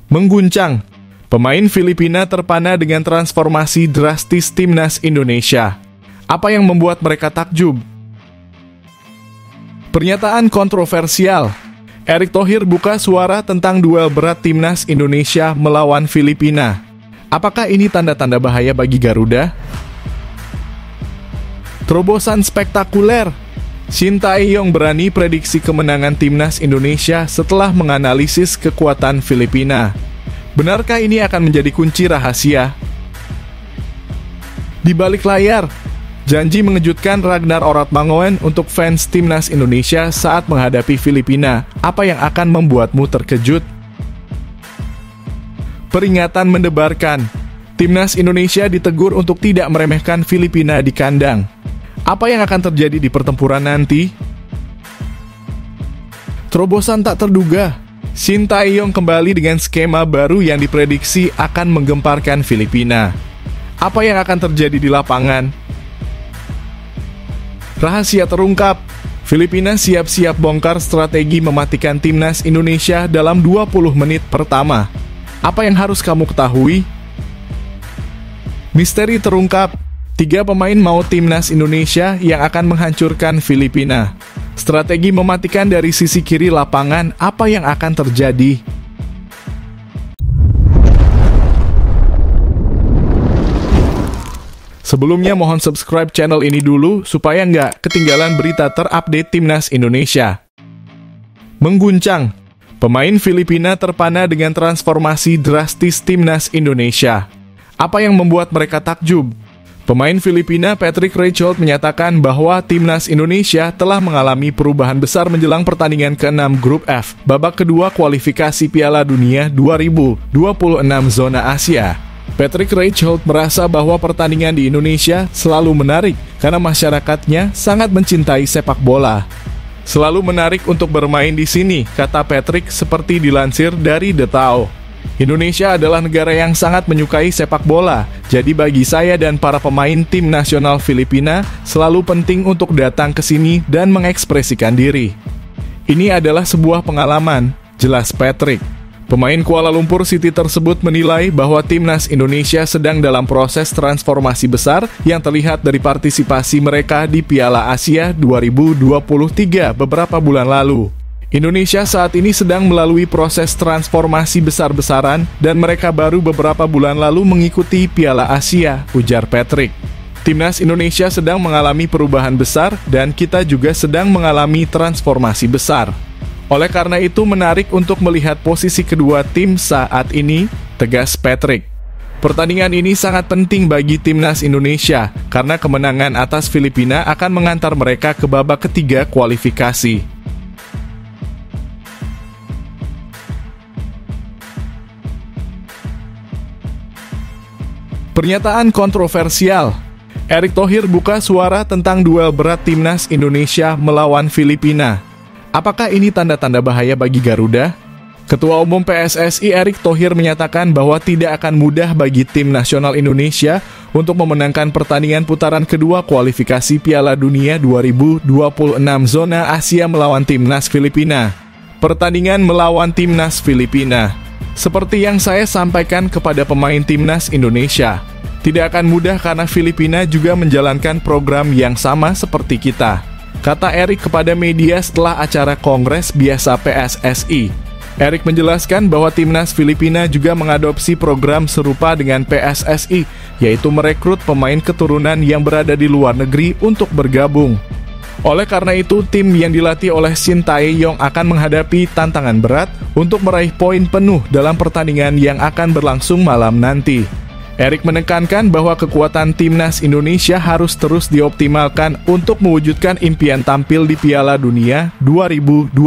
Mengguncang, pemain Filipina terpana dengan transformasi drastis timnas Indonesia. Apa yang membuat mereka takjub? Pernyataan kontroversial. Erick Thohir buka suara tentang duel berat timnas Indonesia melawan Filipina. Apakah ini tanda-tanda bahaya bagi Garuda? Terobosan spektakuler. Shin Tae-yong berani prediksi kemenangan timnas Indonesia setelah menganalisis kekuatan Filipina. Benarkah ini akan menjadi kunci rahasia? Di balik layar, janji mengejutkan Ragnar Oratmangoen untuk fans timnas Indonesia saat menghadapi Filipina. Apa yang akan membuatmu terkejut? Peringatan mendebarkan. Timnas Indonesia ditegur untuk tidak meremehkan Filipina di kandang. Apa yang akan terjadi di pertempuran nanti? Terobosan tak terduga. Shin Tae-yong kembali dengan skema baru yang diprediksi akan menggemparkan Filipina. Apa yang akan terjadi di lapangan? Rahasia terungkap. Filipina siap-siap bongkar strategi mematikan timnas Indonesia dalam 20 menit pertama. Apa yang harus kamu ketahui? Misteri terungkap. 3 pemain mau timnas Indonesia yang akan menghancurkan Filipina. Strategi mematikan dari sisi kiri lapangan, apa yang akan terjadi? Sebelumnya mohon subscribe channel ini dulu supaya nggak ketinggalan berita terupdate timnas Indonesia. Mengguncang, pemain Filipina terpana dengan transformasi drastis timnas Indonesia. Apa yang membuat mereka takjub? Pemain Filipina Patrick Raychelt menyatakan bahwa timnas Indonesia telah mengalami perubahan besar menjelang pertandingan ke-6 Grup F, babak kedua kualifikasi Piala Dunia 2026 zona Asia. Patrick Raychelt merasa bahwa pertandingan di Indonesia selalu menarik karena masyarakatnya sangat mencintai sepak bola. Selalu menarik untuk bermain di sini, kata Patrick seperti dilansir dari The Tao. Indonesia adalah negara yang sangat menyukai sepak bola, jadi bagi saya dan para pemain tim nasional Filipina selalu penting untuk datang ke sini dan mengekspresikan diri. Ini adalah sebuah pengalaman, jelas Patrick. Pemain Kuala Lumpur City tersebut menilai bahwa timnas Indonesia sedang dalam proses transformasi besar yang terlihat dari partisipasi mereka di Piala Asia 2023 beberapa bulan lalu. Indonesia saat ini sedang melalui proses transformasi besar-besaran dan mereka baru beberapa bulan lalu mengikuti Piala Asia, ujar Patrick. Timnas Indonesia sedang mengalami perubahan besar dan kita juga sedang mengalami transformasi besar. Oleh karena itu menarik untuk melihat posisi kedua tim saat ini, tegas Patrick. Pertandingan ini sangat penting bagi timnas Indonesia karena kemenangan atas Filipina akan mengantar mereka ke babak ketiga kualifikasi. Pernyataan kontroversial. Erick Thohir buka suara tentang duel berat timnas Indonesia melawan Filipina. Apakah ini tanda-tanda bahaya bagi Garuda? Ketua Umum PSSI Erick Thohir menyatakan bahwa tidak akan mudah bagi tim nasional Indonesia untuk memenangkan pertandingan putaran kedua kualifikasi Piala Dunia 2026 zona Asia melawan timnas Filipina. Pertandingan melawan timnas Filipina. Seperti yang saya sampaikan kepada pemain timnas Indonesia, tidak akan mudah karena Filipina juga menjalankan program yang sama seperti kita, kata Erick kepada media setelah acara Kongres Biasa PSSI. Erick menjelaskan bahwa timnas Filipina juga mengadopsi program serupa dengan PSSI, yaitu merekrut pemain keturunan yang berada di luar negeri untuk bergabung. Oleh karena itu, tim yang dilatih oleh Shin Tae-yong akan menghadapi tantangan berat untuk meraih poin penuh dalam pertandingan yang akan berlangsung malam nanti. Erick menekankan bahwa kekuatan timnas Indonesia harus terus dioptimalkan untuk mewujudkan impian tampil di Piala Dunia 2026.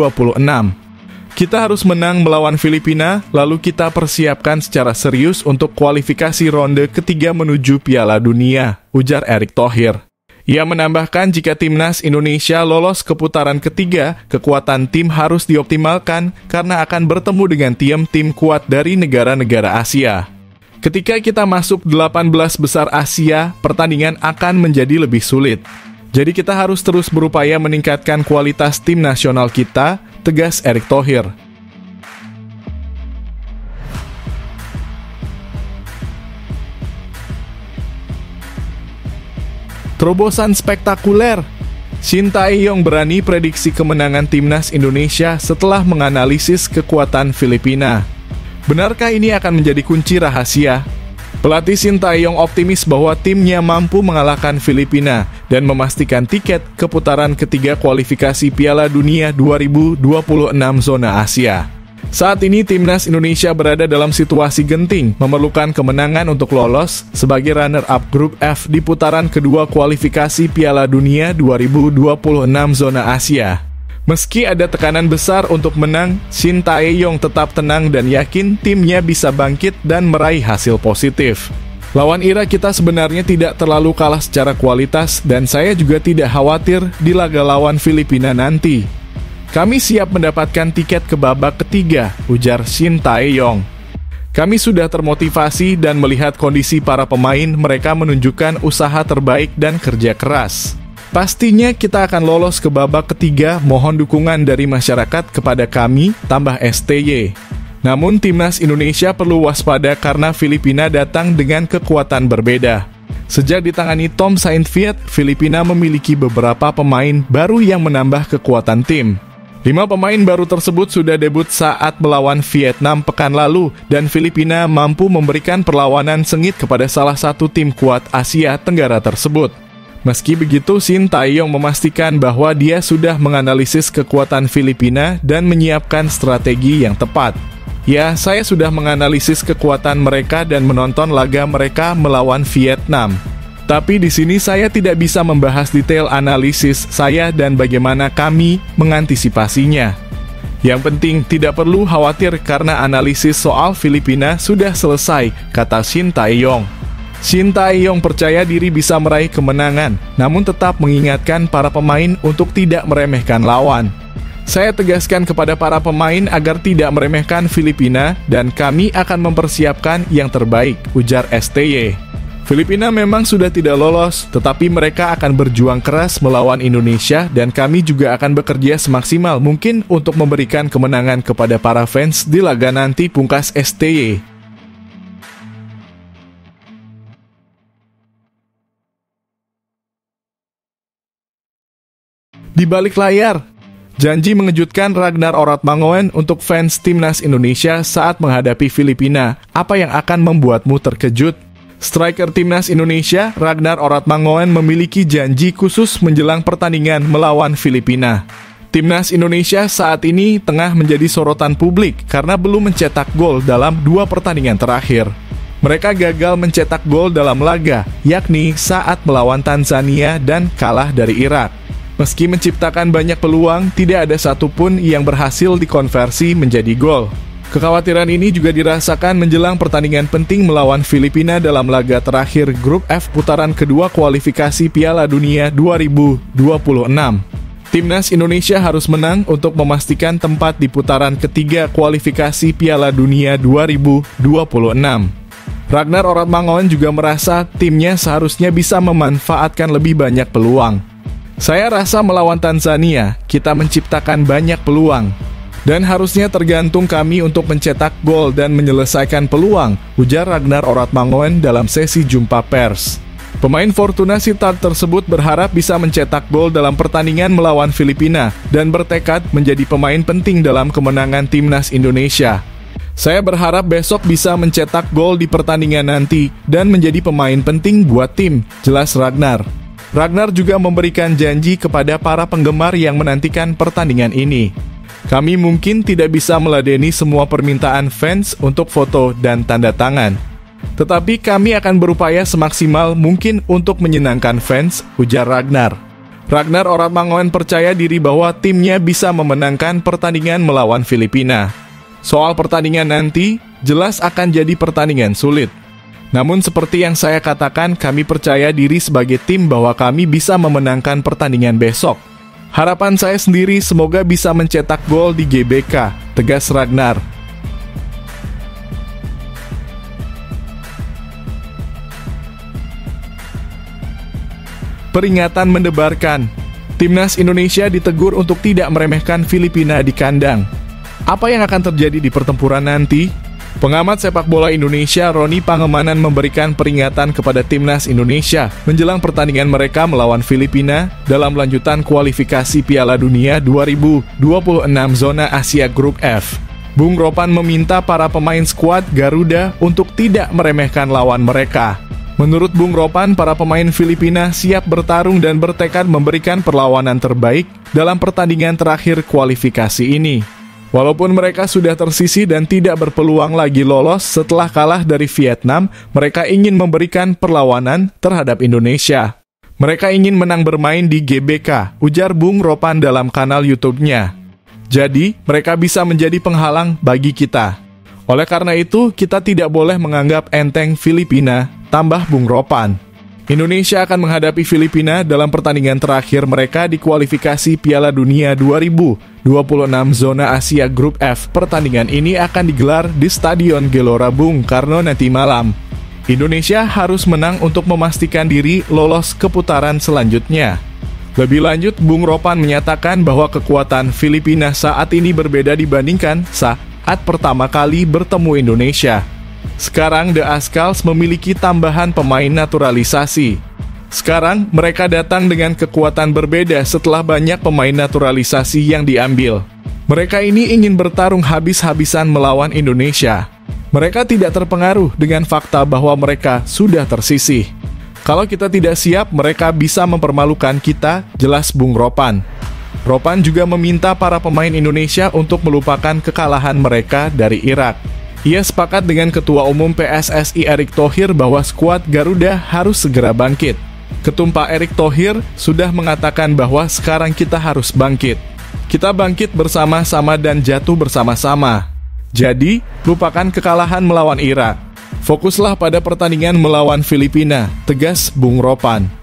Kita harus menang melawan Filipina, lalu kita persiapkan secara serius untuk kualifikasi ronde ketiga menuju Piala Dunia, ujar Erick Thohir. Ia menambahkan jika timnas Indonesia lolos ke putaran ketiga, kekuatan tim harus dioptimalkan karena akan bertemu dengan tim kuat dari negara-negara Asia. Ketika kita masuk 18 besar Asia, pertandingan akan menjadi lebih sulit. Jadi kita harus terus berupaya meningkatkan kualitas tim nasional kita, tegas Erick Thohir. Terobosan spektakuler. Shin Tae-yong berani prediksi kemenangan timnas Indonesia setelah menganalisis kekuatan Filipina. Benarkah ini akan menjadi kunci rahasia? Pelatih Shin Tae-yong optimis bahwa timnya mampu mengalahkan Filipina dan memastikan tiket ke putaran ketiga kualifikasi Piala Dunia 2026 zona Asia. Saat ini timnas Indonesia berada dalam situasi genting, memerlukan kemenangan untuk lolos sebagai runner-up grup F di putaran kedua kualifikasi Piala Dunia 2026 zona Asia. Meski ada tekanan besar untuk menang, Shin Tae-yong tetap tenang dan yakin timnya bisa bangkit dan meraih hasil positif. Lawan Irak kita sebenarnya tidak terlalu kalah secara kualitas dan saya juga tidak khawatir di laga lawan Filipina nanti. Kami siap mendapatkan tiket ke babak ketiga, ujar Shin Tae-yong. Kami sudah termotivasi dan melihat kondisi para pemain, mereka menunjukkan usaha terbaik dan kerja keras. Pastinya kita akan lolos ke babak ketiga, mohon dukungan dari masyarakat kepada kami, tambah STY. Namun timnas Indonesia perlu waspada karena Filipina datang dengan kekuatan berbeda. Sejak ditangani Tom Saintfiet, Filipina memiliki beberapa pemain baru yang menambah kekuatan tim. 5 pemain baru tersebut sudah debut saat melawan Vietnam pekan lalu dan Filipina mampu memberikan perlawanan sengit kepada salah satu tim kuat Asia Tenggara tersebut. Meski begitu, Shin Tae-yong memastikan bahwa dia sudah menganalisis kekuatan Filipina dan menyiapkan strategi yang tepat. Ya, saya sudah menganalisis kekuatan mereka dan menonton laga mereka melawan Vietnam. Tapi di sini saya tidak bisa membahas detail analisis saya dan bagaimana kami mengantisipasinya. Yang penting tidak perlu khawatir karena analisis soal Filipina sudah selesai, kata Shin Tae-yong. Shin Tae-yong percaya diri bisa meraih kemenangan, namun tetap mengingatkan para pemain untuk tidak meremehkan lawan. Saya tegaskan kepada para pemain agar tidak meremehkan Filipina dan kami akan mempersiapkan yang terbaik, ujar STY. Filipina memang sudah tidak lolos, tetapi mereka akan berjuang keras melawan Indonesia dan kami juga akan bekerja semaksimal mungkin untuk memberikan kemenangan kepada para fans di laga nanti, pungkas STY. Di balik layar, janji mengejutkan Ragnar Oratmangoen untuk fans timnas Indonesia saat menghadapi Filipina. Apa yang akan membuatmu terkejut? Striker timnas Indonesia, Ragnar Oratmangoen memiliki janji khusus menjelang pertandingan melawan Filipina. Timnas Indonesia saat ini tengah menjadi sorotan publik karena belum mencetak gol dalam 2 pertandingan terakhir. Mereka gagal mencetak gol dalam laga, yakni saat melawan Tanzania dan kalah dari Irak. Meski menciptakan banyak peluang, tidak ada satupun yang berhasil dikonversi menjadi gol. Kekhawatiran ini juga dirasakan menjelang pertandingan penting melawan Filipina dalam laga terakhir grup F putaran kedua kualifikasi Piala Dunia 2026. Timnas Indonesia harus menang untuk memastikan tempat di putaran ketiga kualifikasi Piala Dunia 2026. Ragnar Oratmangoen juga merasa timnya seharusnya bisa memanfaatkan lebih banyak peluang. Saya rasa melawan Tanzania, kita menciptakan banyak peluang. Dan harusnya tergantung kami untuk mencetak gol dan menyelesaikan peluang, ujar Ragnar Oratmangoen dalam sesi jumpa pers. Pemain Fortuna Sittard tersebut berharap bisa mencetak gol dalam pertandingan melawan Filipina dan bertekad menjadi pemain penting dalam kemenangan timnas Indonesia. Saya berharap besok bisa mencetak gol di pertandingan nanti dan menjadi pemain penting buat tim, jelas Ragnar. Ragnar juga memberikan janji kepada para penggemar yang menantikan pertandingan ini. Kami mungkin tidak bisa meladeni semua permintaan fans untuk foto dan tanda tangan. Tetapi kami akan berupaya semaksimal mungkin untuk menyenangkan fans, ujar Ragnar. Ragnar Oratmangoen percaya diri bahwa timnya bisa memenangkan pertandingan melawan Filipina. Soal pertandingan nanti, jelas akan jadi pertandingan sulit. Namun seperti yang saya katakan, kami percaya diri sebagai tim bahwa kami bisa memenangkan pertandingan besok. Harapan saya sendiri semoga bisa mencetak gol di GBK, tegas Ragnar. Peringatan mendebarkan. Timnas Indonesia ditegur untuk tidak meremehkan Filipina di kandang. Apa yang akan terjadi di pertempuran nanti? Pengamat sepak bola Indonesia Roni Pangemanan memberikan peringatan kepada timnas Indonesia menjelang pertandingan mereka melawan Filipina dalam lanjutan kualifikasi Piala Dunia 2026 zona Asia Grup F. Bung Ropan meminta para pemain skuad Garuda untuk tidak meremehkan lawan mereka. Menurut Bung Ropan, para pemain Filipina siap bertarung dan bertekad memberikan perlawanan terbaik dalam pertandingan terakhir kualifikasi ini. Walaupun mereka sudah tersisih dan tidak berpeluang lagi lolos setelah kalah dari Vietnam, mereka ingin memberikan perlawanan terhadap Indonesia. Mereka ingin menang bermain di GBK, ujar Bung Ropan dalam kanal YouTube-nya. Jadi, mereka bisa menjadi penghalang bagi kita. Oleh karena itu, kita tidak boleh menganggap enteng Filipina, tambah Bung Ropan. Indonesia akan menghadapi Filipina dalam pertandingan terakhir mereka di kualifikasi Piala Dunia 2026 zona Asia Grup F. Pertandingan ini akan digelar di Stadion Gelora Bung Karno nanti malam. Indonesia harus menang untuk memastikan diri lolos ke putaran selanjutnya. Lebih lanjut, Bung Ropan menyatakan bahwa kekuatan Filipina saat ini berbeda dibandingkan saat pertama kali bertemu Indonesia. Sekarang The Ascals memiliki tambahan pemain naturalisasi. Sekarang mereka datang dengan kekuatan berbeda setelah banyak pemain naturalisasi yang diambil. Mereka ini ingin bertarung habis-habisan melawan Indonesia. Mereka tidak terpengaruh dengan fakta bahwa mereka sudah tersisih. Kalau kita tidak siap, mereka bisa mempermalukan kita, jelas Bung Ropan. Ropan juga meminta para pemain Indonesia untuk melupakan kekalahan mereka dari Irak. Ia sepakat dengan Ketua Umum PSSI Erick Thohir bahwa skuad Garuda harus segera bangkit. Ketum Pak Erick Thohir sudah mengatakan bahwa sekarang kita harus bangkit. Kita bangkit bersama-sama dan jatuh bersama-sama. Jadi, lupakan kekalahan melawan Irak. Fokuslah pada pertandingan melawan Filipina, tegas Bung Ropan.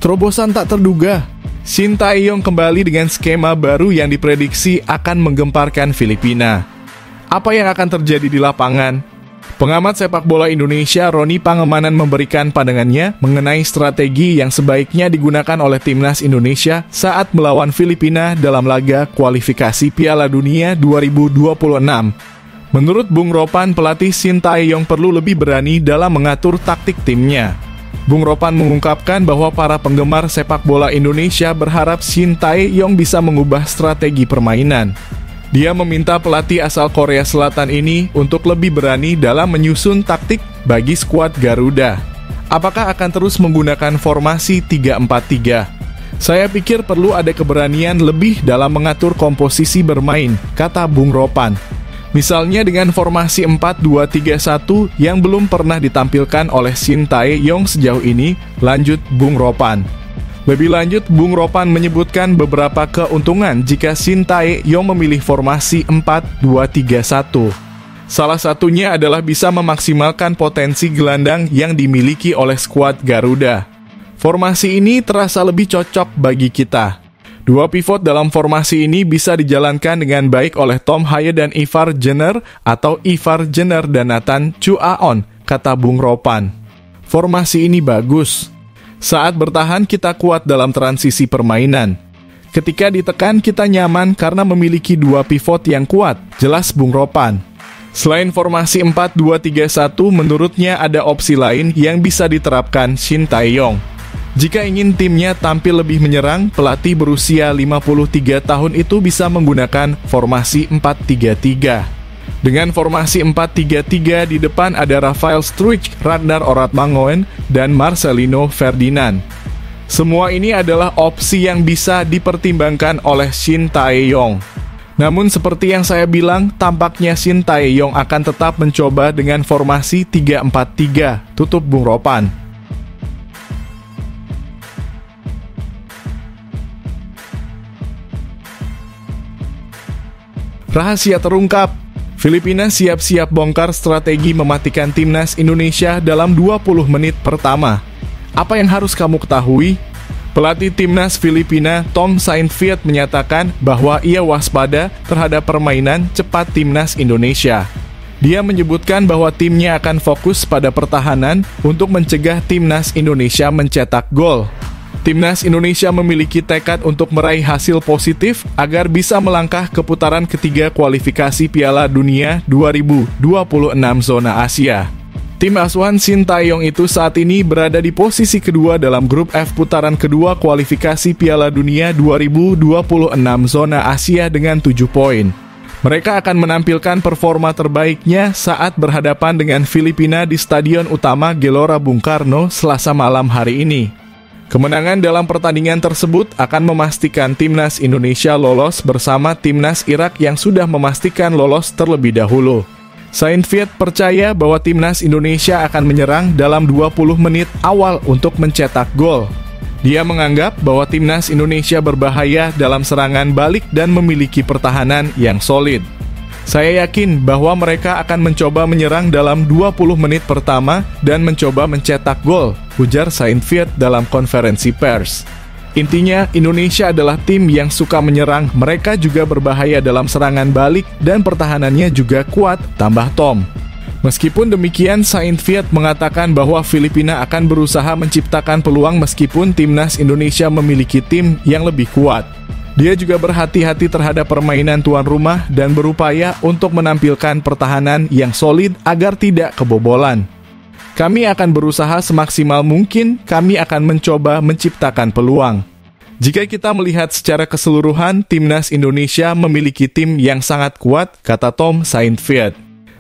Terobosan tak terduga, Shin Tae-yong kembali dengan skema baru yang diprediksi akan menggemparkan Filipina. Apa yang akan terjadi di lapangan? Pengamat sepak bola Indonesia Roni Pangemanan memberikan pandangannya mengenai strategi yang sebaiknya digunakan oleh timnas Indonesia saat melawan Filipina dalam laga kualifikasi Piala Dunia 2026. Menurut Bung Ropan, pelatih Shin Tae-yong perlu lebih berani dalam mengatur taktik timnya. Bung Ropan mengungkapkan bahwa para penggemar sepak bola Indonesia berharap Shin Tae-yong bisa mengubah strategi permainan. Dia meminta pelatih asal Korea Selatan ini untuk lebih berani dalam menyusun taktik bagi skuad Garuda. Apakah akan terus menggunakan formasi 3-4-3? Saya pikir perlu ada keberanian lebih dalam mengatur komposisi bermain, kata Bung Ropan. Misalnya dengan formasi 4-2-3-1 yang belum pernah ditampilkan oleh Shin Tae-yong sejauh ini, lanjut Bung Ropan. Lebih lanjut, Bung Ropan menyebutkan beberapa keuntungan jika Shin Tae-yong memilih formasi 4-2-3-1. Salah satunya adalah bisa memaksimalkan potensi gelandang yang dimiliki oleh skuad Garuda. Formasi ini terasa lebih cocok bagi kita. Dua pivot dalam formasi ini bisa dijalankan dengan baik oleh Tom Haye dan Ivar Jenner atau Ivar Jenner dan Nathan Chuaon, kata Bung Ropan. Formasi ini bagus. Saat bertahan kita kuat dalam transisi permainan. Ketika ditekan kita nyaman karena memiliki dua pivot yang kuat, jelas Bung Ropan. Selain formasi 4-2-3-1, menurutnya ada opsi lain yang bisa diterapkan Shin Tae-yong. Jika ingin timnya tampil lebih menyerang, pelatih berusia 53 tahun itu bisa menggunakan formasi 4-3-3. Dengan formasi 4-3-3 di depan ada Rafael Struijk, Ragnar Oratmangoen, dan Marcelino Ferdinand. Semua ini adalah opsi yang bisa dipertimbangkan oleh Shin Tae-yong. Namun seperti yang saya bilang, tampaknya Shin Tae-yong akan tetap mencoba dengan formasi 3-4-3, tutup Bung Ropan. Rahasia terungkap, Filipina siap-siap bongkar strategi mematikan timnas Indonesia dalam 20 menit pertama. Apa yang harus kamu ketahui? Pelatih timnas Filipina Tom Saintfiet menyatakan bahwa ia waspada terhadap permainan cepat timnas Indonesia. Dia menyebutkan bahwa timnya akan fokus pada pertahanan untuk mencegah timnas Indonesia mencetak gol. Timnas Indonesia memiliki tekad untuk meraih hasil positif agar bisa melangkah ke putaran ketiga kualifikasi Piala Dunia 2026 zona Asia. Tim asuhan Sintayong itu saat ini berada di posisi kedua dalam grup F putaran kedua kualifikasi Piala Dunia 2026 zona Asia dengan 7 poin. Mereka akan menampilkan performa terbaiknya saat berhadapan dengan Filipina di Stadion Utama Gelora Bung Karno Selasa malam hari ini. Kemenangan dalam pertandingan tersebut akan memastikan Timnas Indonesia lolos bersama Timnas Irak yang sudah memastikan lolos terlebih dahulu. Saint Viet percaya bahwa Timnas Indonesia akan menyerang dalam 20 menit awal untuk mencetak gol. Dia menganggap bahwa Timnas Indonesia berbahaya dalam serangan balik dan memiliki pertahanan yang solid. Saya yakin bahwa mereka akan mencoba menyerang dalam 20 menit pertama dan mencoba mencetak gol, ujar Saint Viet dalam konferensi pers. Intinya, Indonesia adalah tim yang suka menyerang, mereka juga berbahaya dalam serangan balik dan pertahanannya juga kuat, tambah Tom. Meskipun demikian, Saint Viet mengatakan bahwa Filipina akan berusaha menciptakan peluang meskipun Timnas Indonesia memiliki tim yang lebih kuat. Dia juga berhati-hati terhadap permainan tuan rumah dan berupaya untuk menampilkan pertahanan yang solid agar tidak kebobolan. Kami akan berusaha semaksimal mungkin, kami akan mencoba menciptakan peluang. Jika kita melihat secara keseluruhan, Timnas Indonesia memiliki tim yang sangat kuat, kata Tom Saint Viet.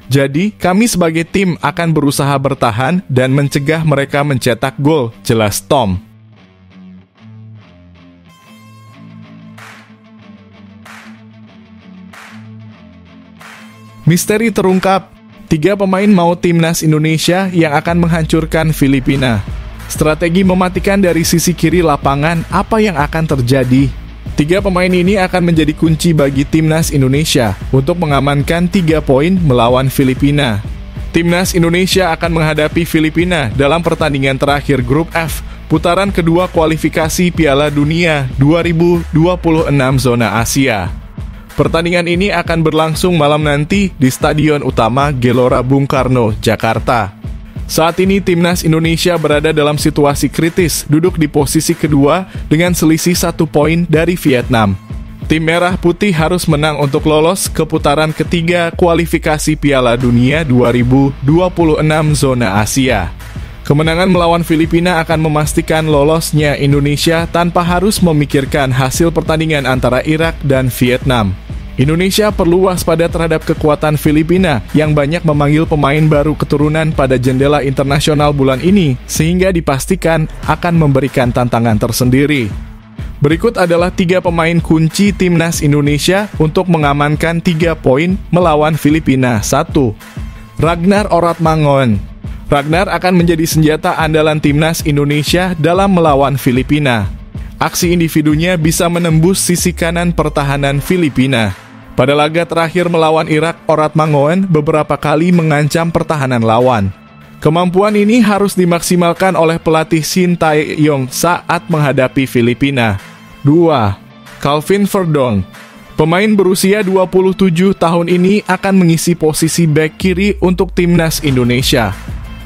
Jadi, kami sebagai tim akan berusaha bertahan dan mencegah mereka mencetak gol, jelas Tom. Misteri terungkap, 3 pemain mau Timnas Indonesia yang akan menghancurkan Filipina. Strategi mematikan dari sisi kiri lapangan, apa yang akan terjadi? 3 pemain ini akan menjadi kunci bagi Timnas Indonesia untuk mengamankan 3 poin melawan Filipina. Timnas Indonesia akan menghadapi Filipina dalam pertandingan terakhir grup F, putaran kedua kualifikasi Piala Dunia 2026 zona Asia. Pertandingan ini akan berlangsung malam nanti di Stadion Utama Gelora Bung Karno, Jakarta. Saat ini Timnas Indonesia berada dalam situasi kritis, duduk di posisi kedua dengan selisih 1 poin dari Vietnam. Tim Merah Putih harus menang untuk lolos ke putaran ketiga kualifikasi Piala Dunia 2026 zona Asia. Kemenangan melawan Filipina akan memastikan lolosnya Indonesia tanpa harus memikirkan hasil pertandingan antara Irak dan Vietnam. Indonesia perlu waspada terhadap kekuatan Filipina yang banyak memanggil pemain baru keturunan pada jendela internasional bulan ini, sehingga dipastikan akan memberikan tantangan tersendiri. Berikut adalah 3 pemain kunci Timnas Indonesia untuk mengamankan 3 poin melawan Filipina. 1. Ragnar Oratmangun. Ragnar akan menjadi senjata andalan Timnas Indonesia dalam melawan Filipina. Aksi individunya bisa menembus sisi kanan pertahanan Filipina. Pada laga terakhir melawan Irak, Oratmangun beberapa kali mengancam pertahanan lawan. Kemampuan ini harus dimaksimalkan oleh pelatih Sintayong saat menghadapi Filipina. 2. Calvin Verdong. Pemain berusia 27 tahun ini akan mengisi posisi bek kiri untuk Timnas Indonesia.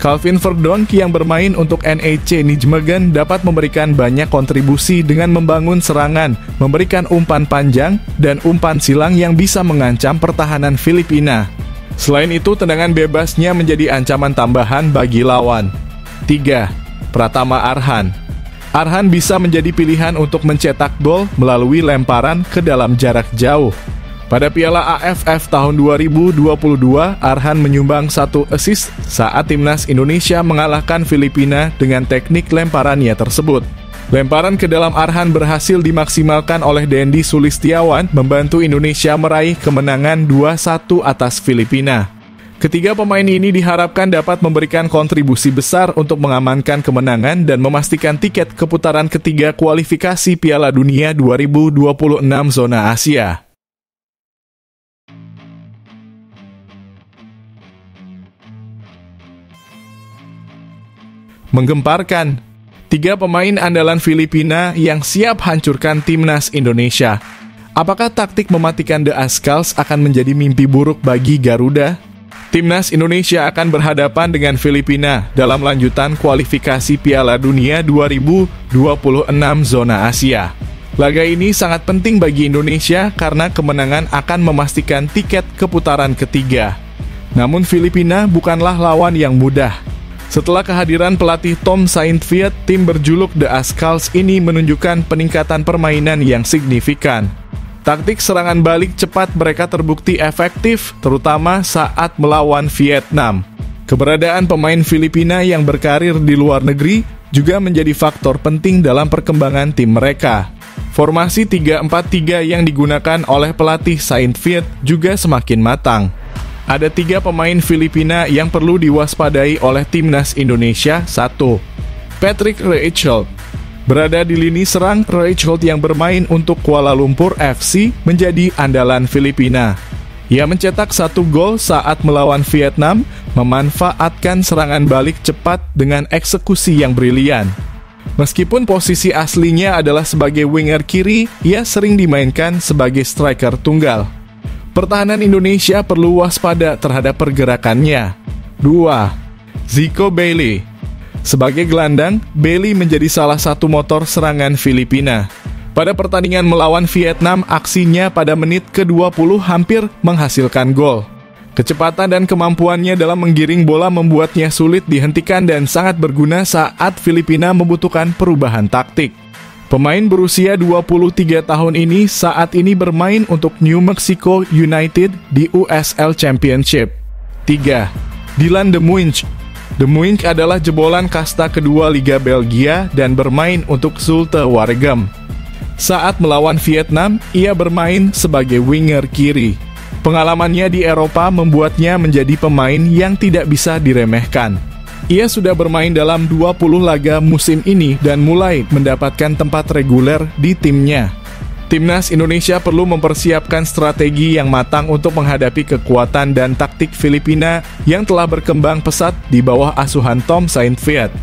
Calvin Verdong yang bermain untuk NEC Nijmegen dapat memberikan banyak kontribusi dengan membangun serangan, memberikan umpan panjang, dan umpan silang yang bisa mengancam pertahanan Filipina. Selain itu, tendangan bebasnya menjadi ancaman tambahan bagi lawan. 3. Pratama Arhan. Arhan bisa menjadi pilihan untuk mencetak gol melalui lemparan ke dalam jarak jauh. Pada Piala AFF tahun 2022, Arhan menyumbang 1 assist saat Timnas Indonesia mengalahkan Filipina dengan teknik lemparannya tersebut. Lemparan ke dalam Arhan berhasil dimaksimalkan oleh Dendi Sulistiawan, membantu Indonesia meraih kemenangan 2-1 atas Filipina. Ketiga pemain ini diharapkan dapat memberikan kontribusi besar untuk mengamankan kemenangan dan memastikan tiket ke putaran ketiga kualifikasi Piala Dunia 2026 zona Asia. Menggemparkan, 3 pemain andalan Filipina yang siap hancurkan Timnas Indonesia. Apakah taktik mematikan The Ascals akan menjadi mimpi buruk bagi Garuda? Timnas Indonesia akan berhadapan dengan Filipina dalam lanjutan kualifikasi Piala Dunia 2026 zona Asia. Laga ini sangat penting bagi Indonesia karena kemenangan akan memastikan tiket ke putaran ketiga. Namun Filipina bukanlah lawan yang mudah. Setelah kehadiran pelatih Tom Saintfiet, tim berjuluk The Ascals ini menunjukkan peningkatan permainan yang signifikan. Taktik serangan balik cepat mereka terbukti efektif, terutama saat melawan Vietnam. Keberadaan pemain Filipina yang berkarir di luar negeri juga menjadi faktor penting dalam perkembangan tim mereka. Formasi 3-4-3 yang digunakan oleh pelatih Saintfiet juga semakin matang. Ada 3 pemain Filipina yang perlu diwaspadai oleh timnas Indonesia. 1. Patrick Reichelt. Berada di lini serang, Reichelt yang bermain untuk Kuala Lumpur FC menjadi andalan Filipina. Ia mencetak 1 gol saat melawan Vietnam, memanfaatkan serangan balik cepat dengan eksekusi yang brilian. Meskipun posisi aslinya adalah sebagai winger kiri, ia sering dimainkan sebagai striker tunggal. Pertahanan Indonesia perlu waspada terhadap pergerakannya. 2. Zico Bailey. Sebagai gelandang, Bailey menjadi salah satu motor serangan Filipina. Pada pertandingan melawan Vietnam, aksinya pada menit ke-20 hampir menghasilkan gol. Kecepatan dan kemampuannya dalam menggiring bola membuatnya sulit dihentikan dan sangat berguna saat Filipina membutuhkan perubahan taktik. Pemain berusia 23 tahun ini saat ini bermain untuk New Mexico United di USL Championship. 3. Dylan De Muynck. De Muynck adalah jebolan kasta kedua Liga Belgia dan bermain untuk Zulte Waregem. Saat melawan Vietnam, ia bermain sebagai winger kiri. Pengalamannya di Eropa membuatnya menjadi pemain yang tidak bisa diremehkan. Ia sudah bermain dalam 20 laga musim ini dan mulai mendapatkan tempat reguler di timnya. Timnas Indonesia perlu mempersiapkan strategi yang matang untuk menghadapi kekuatan dan taktik Filipina yang telah berkembang pesat di bawah asuhan Tom Saintfiet.